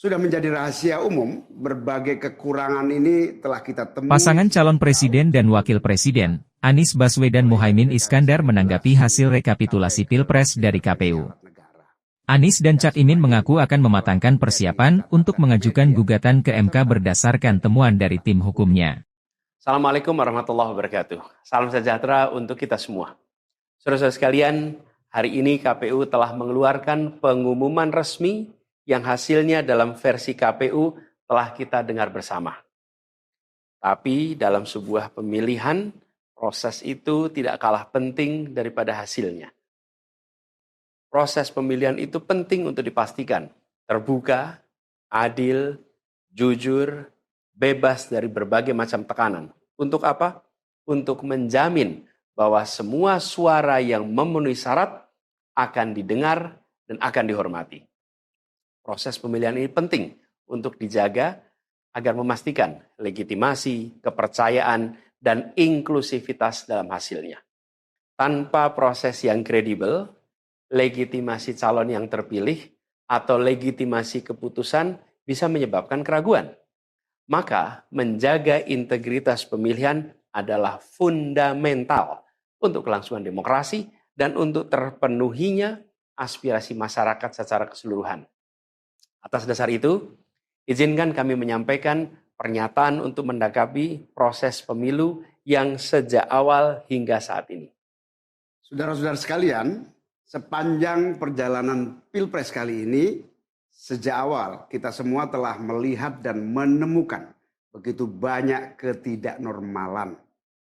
Sudah menjadi rahasia umum, berbagai kekurangan ini telah kita temui. Pasangan calon presiden dan wakil presiden, Anies Baswedan Muhaimin Iskandar menanggapi hasil rekapitulasi Pilpres dari KPU. Anies dan Cak Imin mengaku akan mematangkan persiapan untuk mengajukan gugatan ke MK berdasarkan temuan dari tim hukumnya. Assalamualaikum warahmatullahi wabarakatuh. Salam sejahtera untuk kita semua. Saudara-saudara sekalian, hari ini KPU telah mengeluarkan pengumuman resmi yang hasilnya dalam versi KPU telah kita dengar bersama. Tapi dalam sebuah pemilihan, proses itu tidak kalah penting daripada hasilnya. Proses pemilihan itu penting untuk dipastikan terbuka, adil, jujur, bebas dari berbagai macam tekanan. Untuk apa? Untuk menjamin bahwa semua suara yang memenuhi syarat akan didengar dan akan dihormati. Proses pemilihan ini penting untuk dijaga agar memastikan legitimasi, kepercayaan, dan inklusivitas dalam hasilnya. Tanpa proses yang kredibel, legitimasi calon yang terpilih atau legitimasi keputusan bisa menyebabkan keraguan. Maka menjaga integritas pemilihan adalah fundamental untuk kelangsungan demokrasi dan untuk terpenuhinya aspirasi masyarakat secara keseluruhan. Atas dasar itu, izinkan kami menyampaikan pernyataan untuk mendakapi proses pemilu yang sejak awal hingga saat ini. Saudara-saudara sekalian, sepanjang perjalanan Pilpres kali ini, sejak awal kita semua telah melihat dan menemukan begitu banyak ketidaknormalan,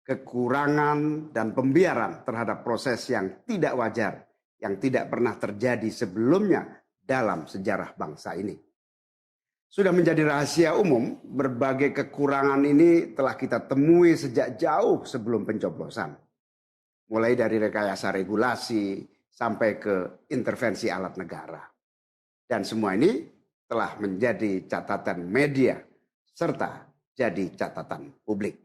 kekurangan, dan pembiaran terhadap proses yang tidak wajar, yang tidak pernah terjadi sebelumnya dalam sejarah bangsa ini. Sudah menjadi rahasia umum, berbagai kekurangan ini telah kita temui sejak jauh sebelum pencoblosan. Mulai dari rekayasa regulasi sampai ke intervensi alat negara. Dan semua ini telah menjadi catatan media serta jadi catatan publik.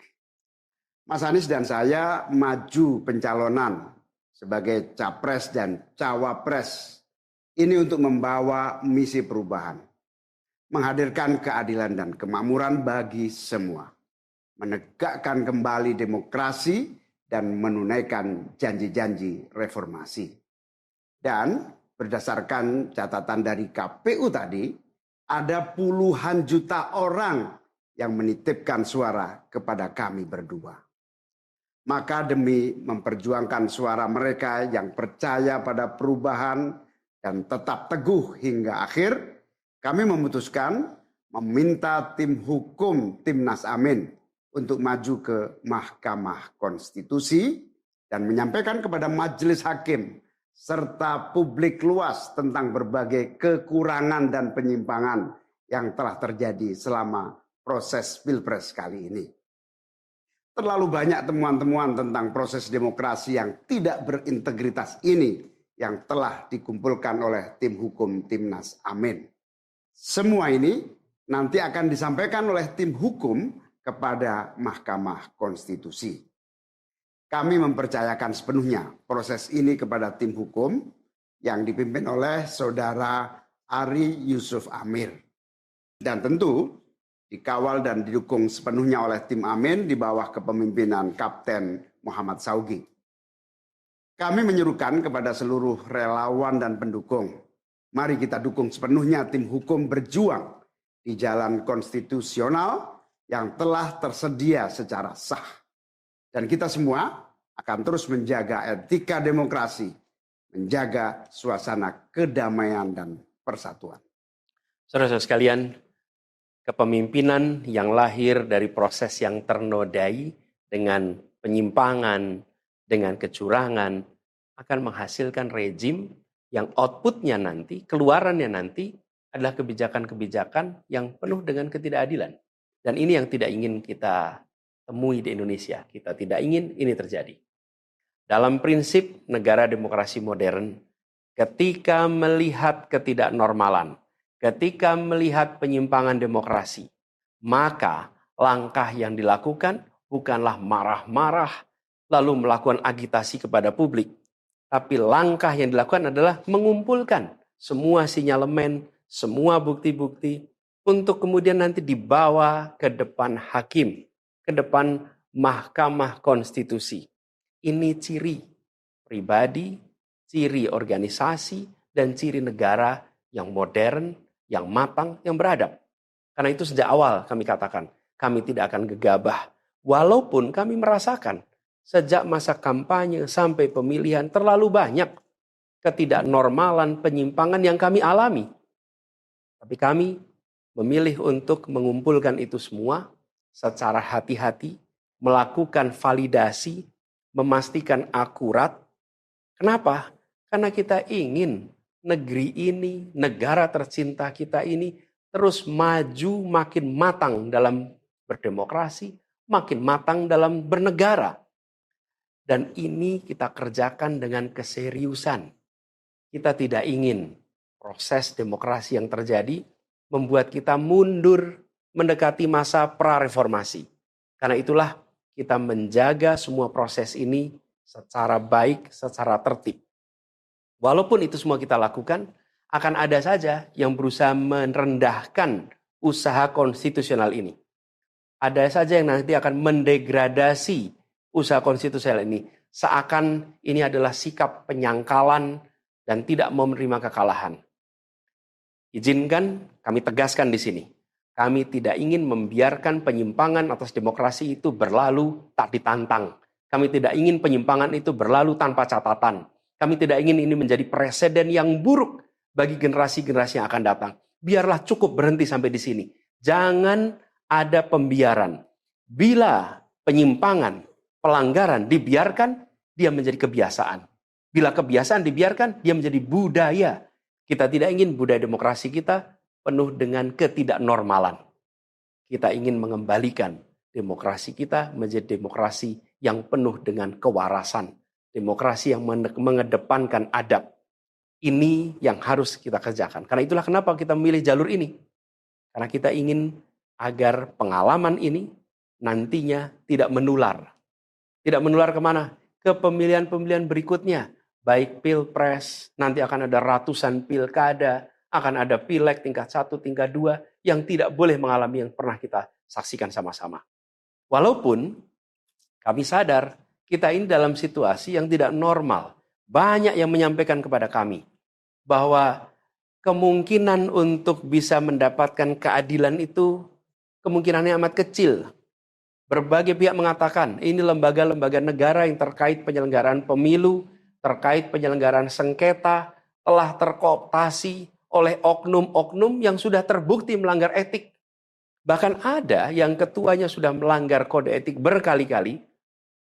Mas Anies dan saya maju pencalonan sebagai capres dan cawapres ini untuk membawa misi perubahan, menghadirkan keadilan dan kemakmuran bagi semua, menegakkan kembali demokrasi dan menunaikan janji-janji reformasi. Dan berdasarkan catatan dari KPU tadi, ada puluhan juta orang yang menitipkan suara kepada kami berdua. Maka demi memperjuangkan suara mereka yang percaya pada perubahan dan tetap teguh hingga akhir, kami memutuskan meminta tim hukum Timnas Amin untuk maju ke Mahkamah Konstitusi dan menyampaikan kepada majelis hakim serta publik luas tentang berbagai kekurangan dan penyimpangan yang telah terjadi selama proses Pilpres kali ini. Terlalu banyak temuan-temuan tentang proses demokrasi yang tidak berintegritas ini yang telah dikumpulkan oleh tim hukum Timnas Amin. Semua ini nanti akan disampaikan oleh tim hukum kepada Mahkamah Konstitusi. Kami mempercayakan sepenuhnya proses ini kepada tim hukum yang dipimpin oleh Saudara Ari Yusuf Amir. Dan tentu dikawal dan didukung sepenuhnya oleh tim Amin di bawah kepemimpinan Kapten Muhammad Saugi. Kami menyerukan kepada seluruh relawan dan pendukung, mari kita dukung sepenuhnya tim hukum berjuang di jalan konstitusional yang telah tersedia secara sah. Dan kita semua akan terus menjaga etika demokrasi, menjaga suasana kedamaian dan persatuan. Saudara-saudara sekalian, kepemimpinan yang lahir dari proses yang ternodai dengan penyimpangan, dengan kecurangan, akan menghasilkan rejim yang outputnya nanti, keluarannya nanti adalah kebijakan-kebijakan yang penuh dengan ketidakadilan. Dan ini yang tidak ingin kita temui di Indonesia. Kita tidak ingin ini terjadi. Dalam prinsip negara demokrasi modern, ketika melihat ketidaknormalan, ketika melihat penyimpangan demokrasi, maka langkah yang dilakukan bukanlah marah-marah lalu melakukan agitasi kepada publik. Tapi langkah yang dilakukan adalah mengumpulkan semua sinyalemen, semua bukti-bukti untuk kemudian nanti dibawa ke depan hakim, ke depan Mahkamah Konstitusi. Ini ciri pribadi, ciri organisasi, dan ciri negara yang modern, yang matang, yang beradab. Karena itu sejak awal kami katakan, kami tidak akan gegabah. Walaupun kami merasakan sejak masa kampanye sampai pemilihan terlalu banyak ketidaknormalan, penyimpangan yang kami alami. Tapi kami memilih untuk mengumpulkan itu semua secara hati-hati, melakukan validasi, memastikan akurat. Kenapa? Karena kita ingin negeri ini, negara tercinta kita ini terus maju makin matang dalam berdemokrasi, makin matang dalam bernegara. Dan ini kita kerjakan dengan keseriusan. Kita tidak ingin proses demokrasi yang terjadi membuat kita mundur mendekati masa prareformasi. Karena itulah kita menjaga semua proses ini secara baik, secara tertib. Walaupun itu semua kita lakukan, akan ada saja yang berusaha merendahkan usaha konstitusional ini. Ada saja yang nanti akan mendegradasi usaha konstitusional ini. Seakan ini adalah sikap penyangkalan dan tidak mau menerima kekalahan. Izinkan kami tegaskan di sini. Kami tidak ingin membiarkan penyimpangan atas demokrasi itu berlalu tak ditantang. Kami tidak ingin penyimpangan itu berlalu tanpa catatan. Kami tidak ingin ini menjadi presiden yang buruk bagi generasi-generasi yang akan datang. Biarlah cukup berhenti sampai di sini. Jangan ada pembiaran. Bila penyimpangan, pelanggaran dibiarkan, dia menjadi kebiasaan. Bila kebiasaan dibiarkan, dia menjadi budaya. Kita tidak ingin budaya demokrasi kita penuh dengan ketidaknormalan. Kita ingin mengembalikan demokrasi kita menjadi demokrasi yang penuh dengan kewarasan. Demokrasi yang mengedepankan adab. Ini yang harus kita kerjakan. Karena itulah kenapa kita memilih jalur ini. Karena kita ingin agar pengalaman ini nantinya tidak menular. Tidak menular kemana? Ke pemilihan-pemilihan berikutnya. Baik pilpres, nanti akan ada ratusan pilkada, akan ada pileg tingkat 1, tingkat 2, yang tidak boleh mengalami yang pernah kita saksikan sama-sama. Walaupun kami sadar, kita ini dalam situasi yang tidak normal. Banyak yang menyampaikan kepada kami, bahwa kemungkinan untuk bisa mendapatkan keadilan itu, kemungkinannya amat kecil. Berbagai pihak mengatakan, ini lembaga-lembaga negara yang terkait penyelenggaraan pemilu, terkait penyelenggaraan sengketa, telah terkooptasi oleh oknum-oknum yang sudah terbukti melanggar etik. Bahkan ada yang ketuanya sudah melanggar kode etik berkali-kali,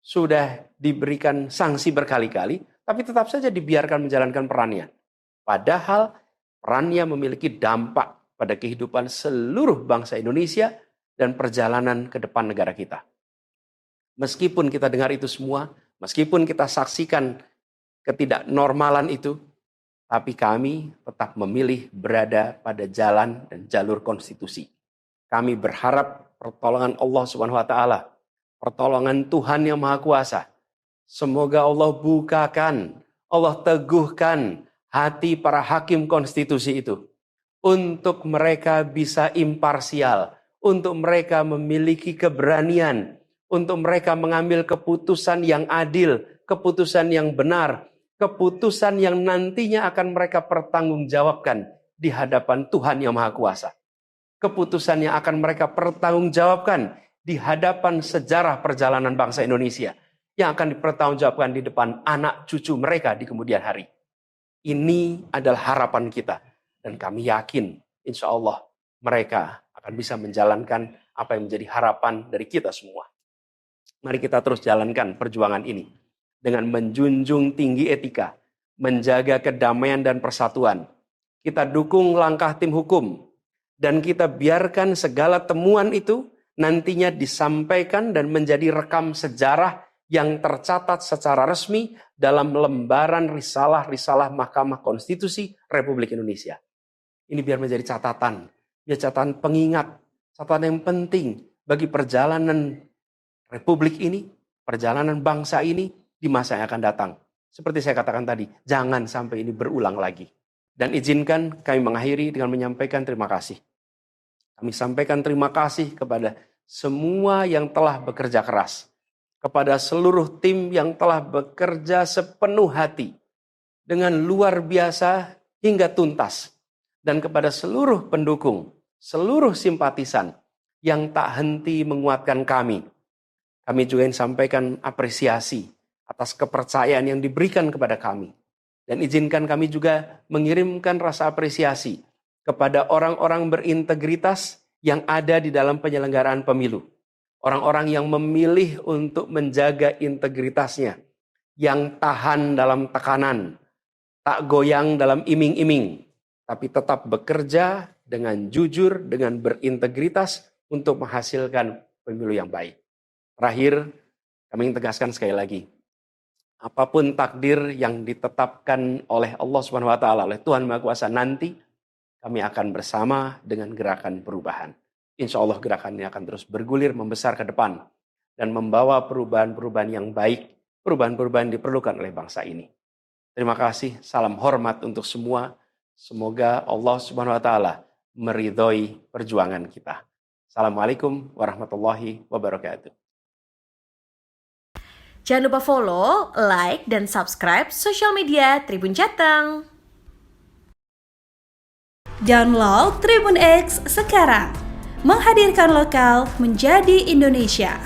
sudah diberikan sanksi berkali-kali, tapi tetap saja dibiarkan menjalankan perannya. Padahal perannya memiliki dampak pada kehidupan seluruh bangsa Indonesia dan perjalanan ke depan negara kita. Meskipun kita dengar itu semua, meskipun kita saksikan ketidaknormalan itu, tapi kami tetap memilih berada pada jalan dan jalur konstitusi. Kami berharap pertolongan Allah Subhanahu wa taala, pertolongan Tuhan yang Maha Kuasa. Semoga Allah bukakan, Allah teguhkan hati para hakim konstitusi itu untuk mereka bisa imparsial, untuk mereka memiliki keberanian, untuk mereka mengambil keputusan yang adil, keputusan yang benar, keputusan yang nantinya akan mereka pertanggungjawabkan di hadapan Tuhan yang Maha Kuasa. Keputusan yang akan mereka pertanggungjawabkan di hadapan sejarah perjalanan bangsa Indonesia, yang akan dipertanggungjawabkan di depan anak cucu mereka di kemudian hari. Ini adalah harapan kita, dan kami yakin insya Allah mereka akan bisa menjalankan apa yang menjadi harapan dari kita semua. Mari kita terus jalankan perjuangan ini dengan menjunjung tinggi etika, menjaga kedamaian dan persatuan. Kita dukung langkah tim hukum, dan kita biarkan segala temuan itu nantinya disampaikan dan menjadi rekam sejarah yang tercatat secara resmi dalam lembaran risalah-risalah Mahkamah Konstitusi Republik Indonesia. Ini biar menjadi catatan, biar catatan pengingat, catatan yang penting bagi perjalanan Republik ini, perjalanan bangsa ini di masa yang akan datang. Seperti saya katakan tadi, jangan sampai ini berulang lagi. Dan izinkan kami mengakhiri dengan menyampaikan terima kasih. Kami sampaikan terima kasih kepada semua yang telah bekerja keras, kepada seluruh tim yang telah bekerja sepenuh hati, dengan luar biasa hingga tuntas, dan kepada seluruh pendukung, seluruh simpatisan yang tak henti menguatkan kami. Kami juga ingin sampaikan apresiasi atas kepercayaan yang diberikan kepada kami. Dan izinkan kami juga mengirimkan rasa apresiasi kepada orang-orang berintegritas yang ada di dalam penyelenggaraan pemilu. Orang-orang yang memilih untuk menjaga integritasnya, yang tahan dalam tekanan, tak goyang dalam iming-iming, tapi tetap bekerja dengan jujur, dengan berintegritas untuk menghasilkan pemilu yang baik. Terakhir, kami ingin tegaskan sekali lagi, apapun takdir yang ditetapkan oleh Allah Subhanahu wa taala, oleh Tuhan Maha Kuasa nanti, kami akan bersama dengan gerakan perubahan. Insya Allah gerakan ini akan terus bergulir, membesar ke depan, dan membawa perubahan-perubahan yang baik, perubahan-perubahan yang diperlukan oleh bangsa ini. Terima kasih, salam hormat untuk semua. Semoga Allah Subhanahu wa taala meridhoi perjuangan kita. Assalamualaikum warahmatullahi wabarakatuh. Jangan lupa follow, like, dan subscribe sosial media Tribun Jateng. Download Tribun X sekarang. Menghadirkan lokal menjadi Indonesia.